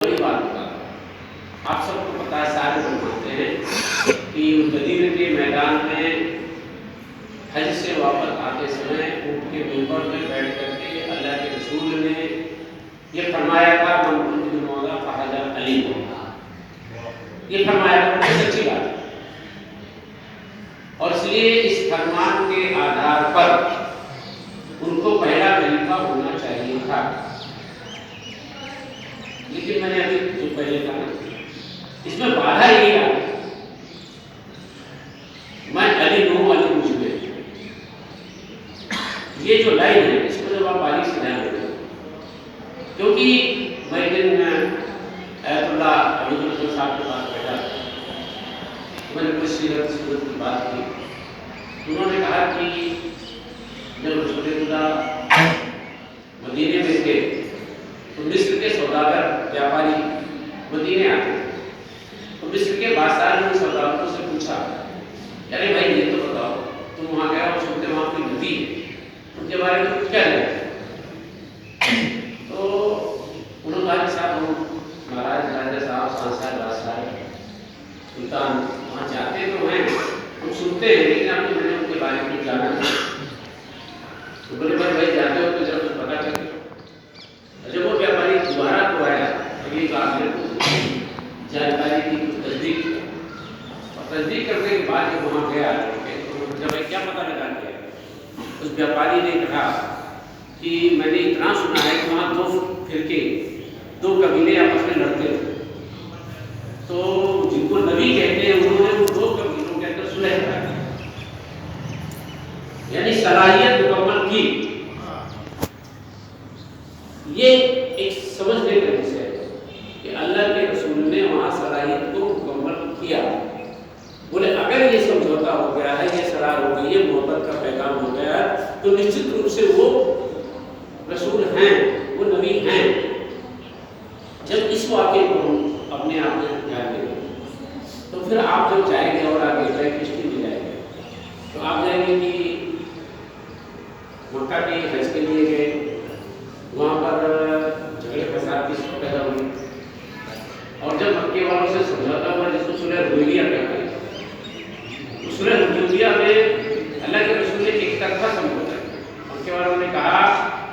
بڑی بات بتا رہا ہوں۔ آپ سب کو پتا ہے، سارے لوگ مانتے ہیں کہ مدینے کے میدان میں حج سے واپس آتے سمے اونٹ کے منبر میں بیٹھ کر کے اللہ کے رسول نے یہ فرمایا تھا من کن مولا فہذا علی مولا، یہ فرمایا تھا، بہت اچھی بات ہے۔ اور اس لیے اس فرمان کے آدھار پر ان کو پہلا خلیفہ ہونا چاہیے تھا، لیکن میں نے ابھی جو پہلے کہا اس میں بادھا یہی آ میں علی ہوں علی مجھ میں، یہ جو لائن ہے اس کو جب آپ باریک سے دھیان دیں، کیونکہ میں ایک دن ایت اللہ عبید الرحمن صاحب کے پاس بیٹھا، میں نے کچھ سیرت کی بات کی، انہوں نے کہا کہ جب رسول اللہ مدینے میں تھے تو مصر کے سوداگر ویاپاری مدینے آتے تو مصر کے بادشاہ نے ان سوداگروں سے پوچھا، ارے بھائی یہ تو بتاؤ تم وہاں گئے ہو، سنتے وہاں کی ندی ان کے بارے میں کچھ کیا جانتے؟ تو انہوں نے کہا کہ صاحب ہم مہاراج راجا صاحب شاہنشاہ بادشاہ سلطان وہاں جاتے تو ہیں، ہم سنتے ہیں، لیکن آپ نے ان کے بارے میں جانا نہیں۔ تو بولے بھائی جاتے ہو تو ذرا کچھ پتا چلے۔ جب وہ ویاپاری دوبارہ کو آیا اگلی بار میں جانکاری کی کچھ تصدیق کیا، اور تصدیق کرنے کے بعد جب وہاں گیا تو جب کیا پتہ لگا کیا، اس ویاپاری نے کہا کہ میں نے اتنا سنا ہے کہ وہاں دو فرقے، دو قبیلے آپس میں لڑتے ہیں، تو جن کو نبی کہتے ہیں انہوں نے ان دو قبیلوں کے اندر صلح کرائی، یعنی صلاحیت مکمل کی۔ یہ ایک سمجھنے کا وشے ہے کہ اللہ کے رسول نے وہاں صلاحیت کو مکمل کیا۔ بولے اگر یہ سمجھوتا ہو گیا ہے، یہ صلاح ہو گئی ہے، محبت کا پیغام ہو گیا ہے، تو نشچت روپ سے وہ رسول ہیں، وہ نبی ہیں۔ جب اس واقعے کو ہم اپنے آپ میں دھیان دیں گے تو پھر آپ جب جائیں گے اور آگے بریک ہسٹری میں جائیں گے تو آپ جائیں گے کہ مکہ کے حج کے لیے گئے، وہاں پر جھگڑے فساد کی صورت پیدا ہوئی، اور جب مکے والوں سے سمجھوتا ہوا جس کو صلح حدیبیہ کہتے ہیں، صلح حدیبیہ میں اللہ کے رسول نے ایک طرفہ سمجھوتا ہے، مکے والوں نے کہا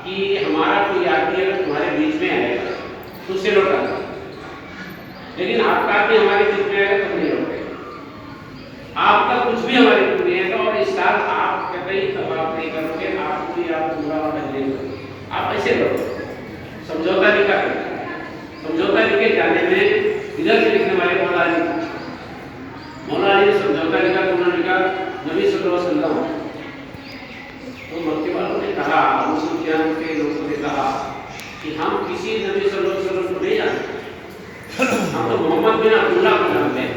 کہ ہمارا کوئی آدمی اگر تمہارے بیچ میں آئے گا تو اسے لوٹا دو، لیکن آپ کا آدمی ہمارے بیچ میں آئے گا تو نہیں لوٹے گا، آپ کا کچھ بھی ہمارے بیچ میں آئے گا، اور اس سال آپ کبھی طواف نہیں کرو گے، آپ کو یا عمرہ اور حج نہیں کرو گے، آپ ایسے لوٹو۔ سمجھوتا لکھا کرتے، سمجھوتا لکھے جانے میں ادھر سے لکھنے والے مولا علی نے سمجھوتا لکھا تو انہوں نے لکھا نبی صلی اللہ علیہ وسلم، تو مکے والوں نے کہا، ابو سفیان کے لوگوں نے کہا کہ ہم کسی نبی صلی اللہ علیہ وسلم کو نہیں جانتے، ہم تو محمد بن عبداللہ کو جانتے ہیں،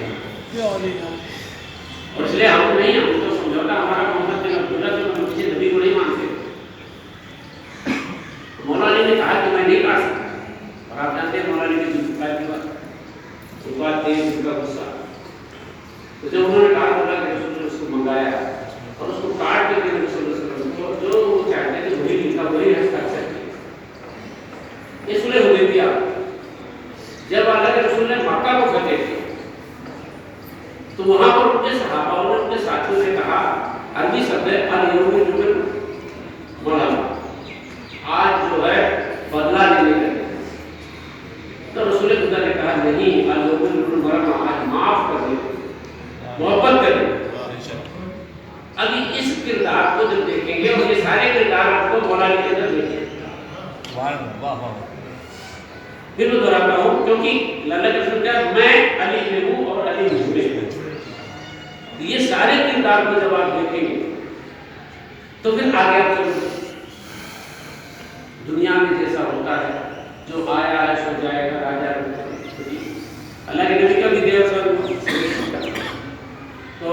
اور اس لیے ہم نہیں، ہم تو سمجھوتا ہمارا محمد بن عبداللہ سے، ہم کسی نبی کو نہیں مانتے۔ مولا علی نے کہا کہ میں نہیں کہا سکتا، اور آپ جانتے ہیں مولا علی کی بات تیز، ان کا غصہ، تو جب انہوں نے کہا اللہ کے رسول نے اس کو منگایا اور اس کو کاٹ کر کے نبی صلی اللہ علیہ وسلم کو جو وہ چاہتے تھے وہی لکھا، وہی ہستاکشر کیا۔ یہ صلح حدیبیہ جب اللہ کے رسول نے مکہ کو فتح کیا تو وہاں پر اپنے صحابہ نے اپنے ساتھیوں سے کہا، عربی شبد ہے الیوم یوم مولانا، آج جو ہے بدلہ لینے کا دن، تو رسول خدا نے کہا نہیں، الیوم یوم آج معاف کر دیں، محبت کریں۔ ابھی اس کردار کو جب دیکھیں گے، اور یہ سارے کردار آپ کو مولا علی کے اندر دیکھیں گے، پھر میں دہراتا ہوں کیونکہ اللہ کے رسول کہا میں علی میں ہوں اور علی مجھ میں ہے، یہ سارے کردار کو جب آپ دیکھیں گے تو پھر آگے آپ چلو، دنیا میں جیسا ہوتا ہے جو آیا ہے سو جائے گا، راجا اللہ کے نبی کا بھی دیو سر، تو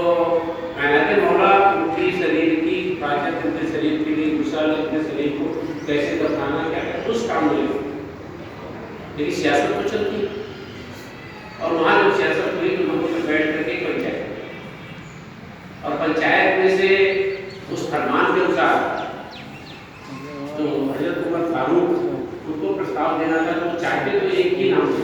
کائنات مولا اپنی شریر کی حفاظت، اپنے شریر کے لیے گسل، اپنے شریر کو کیسے دفنانا کیا ہے اس کام میں، لیکن سیاست تو چلتی ہے، اور وہاں جب سیاست ہوئی تو لوگوں میں بیٹھ کر کے پنچایت، اور پنچایت میں سے اس فرمان کے انسار تو حضرت عمر فاروق ان کو پرستاؤ دینا تھا، تو چاہتے تو ایک ہی نام تھے،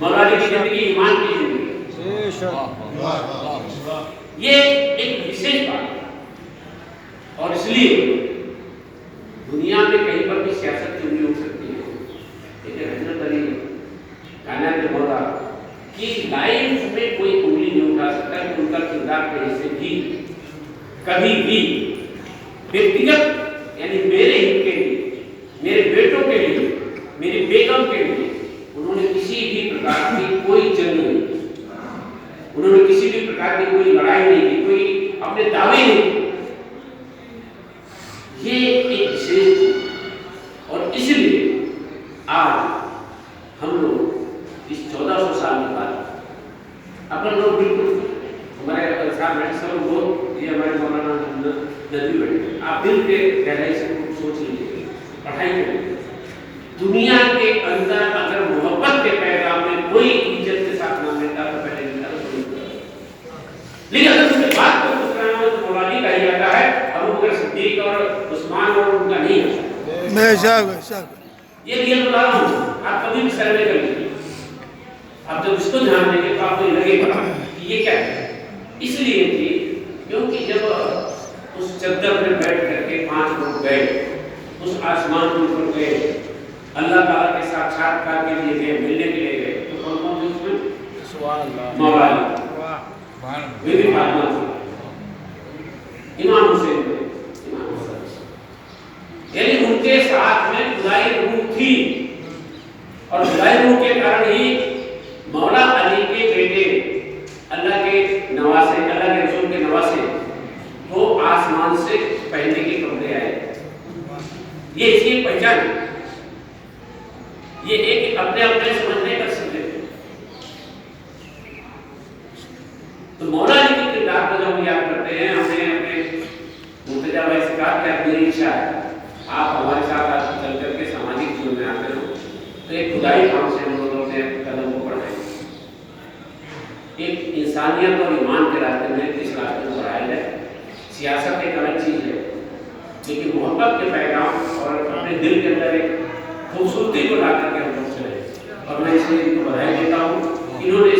مولا علی کی زندگی ایمان کی زندگی، یہ ایک وشیش بات ہے. اور اس لیے دنیا میں کہیں پر بھی سیاست کی انگلی اٹھ سکتی ہے، لیکن حضرت علی کائنات مولا کی لائف میں کوئی انگلی نہیں اٹھا سکتا کہ ان کا کردار کہیں سے بھی کبھی بھی ویکتیگت یعنی میرے ہت کے لیے، میرے بیٹوں کے لیے، میری بیگم کے لیے انہوں نے کسی بھی پرکار کی کوئی جنگ نہیں کی، انہوں نے کسی بھی پرکار کی کوئی لڑائی نہیں کی، کوئی اپنے دعوے نہیں کی. یہ ایک وشیش چیز، اور اس لیے آج ہم لوگ اس 1400 سال کے بعد اپنے لوگ بالکل ہمارے سب لوگ یہ ہمارے مولانا ندوی بیٹھے، آپ دل کے گہرائی سے سوچ لیجیے، پڑھائی کریں. دنیا کے اندر اگر محبت کے پیغام میں کوئی عزت کے ساتھ نام لیتا تو پہلے نہیں تھا، لیکن اگر اس کے بعد کو دوسرا نام تو مولا علی کا ہی آتا ہے، ابو بکر صدیق اور عثمان اور ان کا نہیں آتا. یہ لیے بتا رہا ہوں، آپ کبھی بھی سروے کر لیجیے، آپ جب اس کو دھیان دیں گے تو آپ کو لگے گا کہ یہ کیا ہے. اس لیے تھی کیونکہ جب اس چادر میں بیٹھ کر کے 5 لوگ گئے، اس آسمان کے اوپر گئے، اللہ تعالیٰ کے ساتھکار کے لیے گئے، ملنے کے لیے گئے، تو کون کون تھے اس میں؟ مولا علی، بی بی فاطمہ تھی، امام حسین تھے، یعنی ان کے ساتھ میں خدائی روح تھی. اور خدائی روح کے کارن ہی مولا علی کے بیٹے اللہ کے نواسے، اللہ کے رسول کے نواسے وہ آسمان سے پہننے کے کپڑے آئے. یہ اس کی پہچان ہے. یہ ایک اپنے اپنے سمجھنے کا سمجھے. تو مولا علی کے کردار کو جب ہم یاد کرتے ہیں، ہم نے اپنے مرتضیٰ بھائی سے کہا کہ اب میری اچھا ہے آپ ہمارے ساتھ آج چل کر کے سماجی چیزوں میں آتے ہو، تو ایک خدائی کام سے ہم لوگوں نے قدم کو بڑھائے، ایک انسانیت اور ایمان کے راستے میں اس راستے کو بڑھایا جائے. سیاست ایک الگ چیز ہے، لیکن محبت کے پیغام اور اپنے دل کے اندر ایک خوبصورتی کو لا کر کے ہم لوگ چلے. اور میں اس لیے ان کو بدھائی دیتا ہوں، انہوں نے